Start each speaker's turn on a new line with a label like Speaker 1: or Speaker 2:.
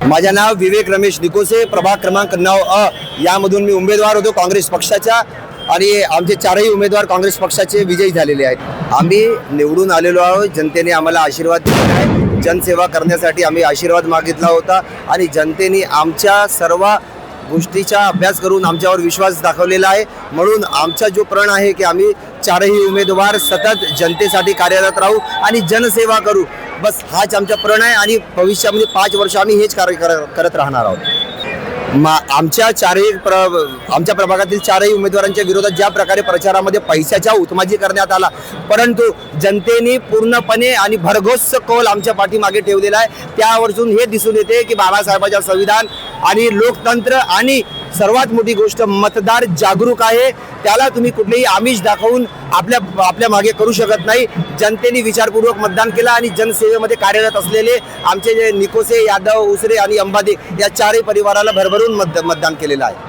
Speaker 1: माझे नाव विवेक रमेश निकोसे, प्रभाग क्रमांक 9 यामधून मी उमेदवार होतो काँग्रेस पक्षाचा आणि आमचे चारही उमेदवार काँग्रेस पक्षाचे विजयी झालेले आहेत। आम्ही निवडून आलेलो आहोत, जनतेने आम्हाला आशीर्वाद दिला आहे। जनसेवा करण्यासाठी आम्ही आशीर्वाद मागितला होता आणि जनतेने आमच्या सर्व गोष्टीचा अभ्यास करून आमच्यावर विश्वास दाखवलेला आहे। म्हणून आमचा जो प्रण आहे की आम्ही चारही उमेदवार सतत जनतेसाठी कार्यरत राहू आणि जनसेवा करू, बस हाच आमचा प्रण आहे आणि भविष्यामध्ये 5 वर्ष आम्ही हेच कार्य करत राहणार आहोत। आमच्या प्रभागातील चारही उमेदवारांच्या विरोधात ज्या प्रकारे प्रचारामध्ये पैशाचा उतमाजी करण्यात आला, परंतु जनतेने पूर्णपणे आणि भरघोस कौल आमच्या पाठीमागे ठेवलेला आहे। त्यावरून हे दिसून येते की बाबासाहेबांच्या संविधान आणि लोकतंत्र आणि सर्वात मोठी गोष्ट मतदार जागरूक आहे। त्याला तुम्ही कुठलेही आमिष दाखवून आपल्या मागे करू शकत नाही। जनतेने विचारपूर्वक मतदान केलं आणि जनसेवेमध्ये कार्यरत असलेले आमचे जे निकोसे, यादव, उसरे आणि अंबादे या चारही परिवाराला भरभरून मतदान केलेलं आहे।